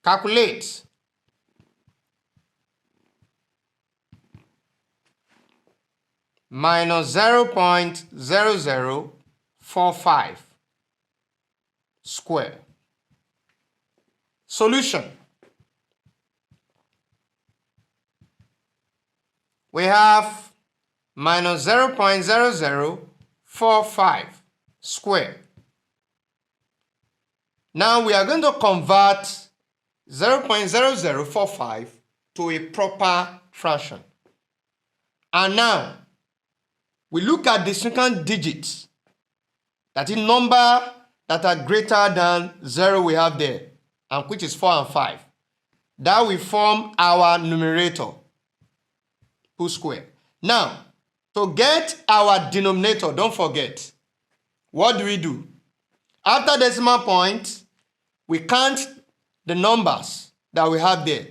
Calculate. Minus 0.0045 square. Solution. We have minus 0.0045 square. Now we are going to convert 0.0045 to a proper fraction. And now we look at the second digits, that is number that are greater than 0 we have there, and which is 4 and 5. That will form our numerator, put square. Now, to get our denominator, don't forget, what do? After decimal point, we count the numbers that we have there.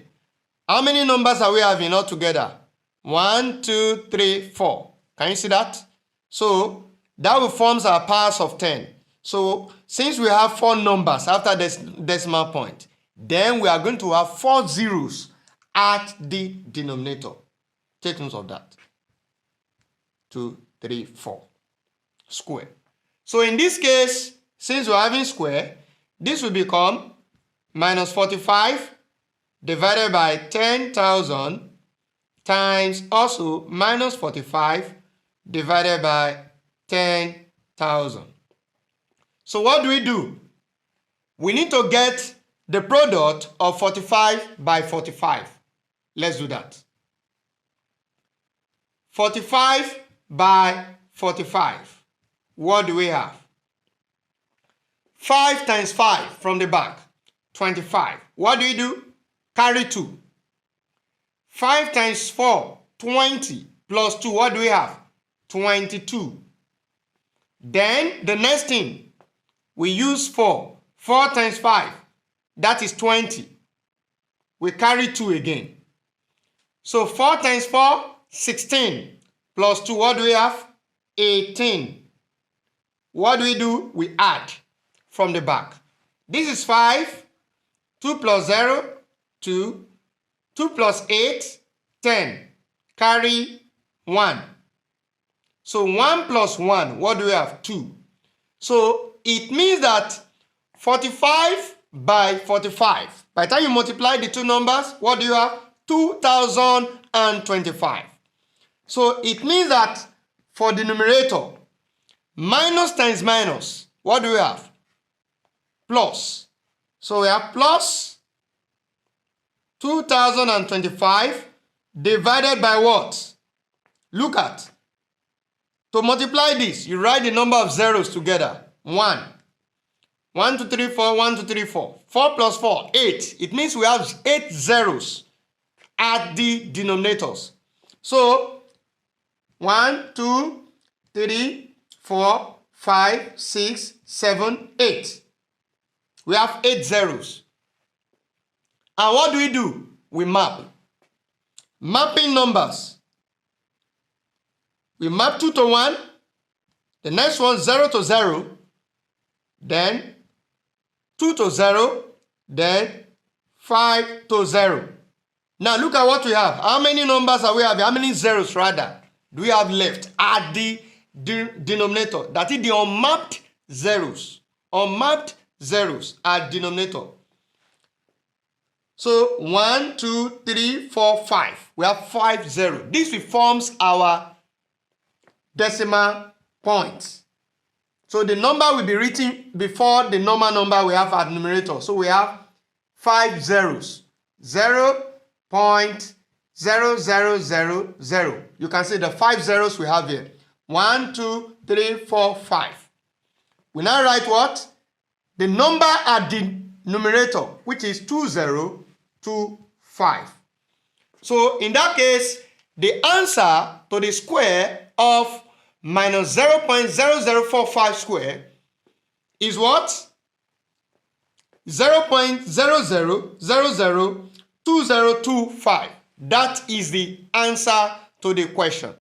How many numbers are we having altogether? 1, 2, 3, 4. Can you see that? So that will form our powers of 10. So since we have 4 numbers after this decimal point, then we are going to have 4 zeros at the denominator. Take note of that. 2, 3, 4. Square. So in this case, since we're having square, this will become minus 45 divided by 10,000 times also minus 45 divided by 10,000. So what do? We need to get the product of 45 by 45. Let's do that. 45 by 45. What do we have? 5 times 5 from the back, 25. What do? Carry 2. 5 times 4, 20, plus 2, what do we have? 22. Then the next thing, we use 4. 4 times 5, that is 20. We carry 2 again. So 4 times 4, 16. Plus 2, what do we have? 18. What do? We add from the back. This is 5. 2 plus 0, 2. 2 plus 8, 10. Carry 1. So 1 plus 1, what do we have? 2. So it means that 45 by 45. By the time you multiply the two numbers, what do you have? 2025. So it means that for the numerator, minus times minus, what do we have? Plus. So we have plus 2025 divided by what? Look at. To multiply this, you write the number of zeros together. 1. 1, 2, 3, 4, 1, 2, 3, 4. 4 plus 4, 8. It means we have 8 zeros at the denominators. So, 1, 2, 3, 4, 5, 6, 7, 8. We have 8 zeros. And what do? We map. Mapping numbers. We map 2 to 1. The next one 0 to 0. Then 2 to 0. Then 5 to 0. Now look at what we have. How many numbers are we having? How many zeros rather do we have left at the denominator? That is the unmapped zeros. Unmapped zeros at denominator. So 1, 2, 3, 4, 5. We have 5 zeros. This forms our decimal point. So the number will be written before the normal number we have at numerator. So we have 5 zeros. 0.0000. You can see the 5 zeros we have here. 1, 2, 3, 4, 5. We now write the number at the numerator, which is 2025. So in that case, the answer to the square of minus 0.0045 square is what? 0.00002025. That is the answer to the question.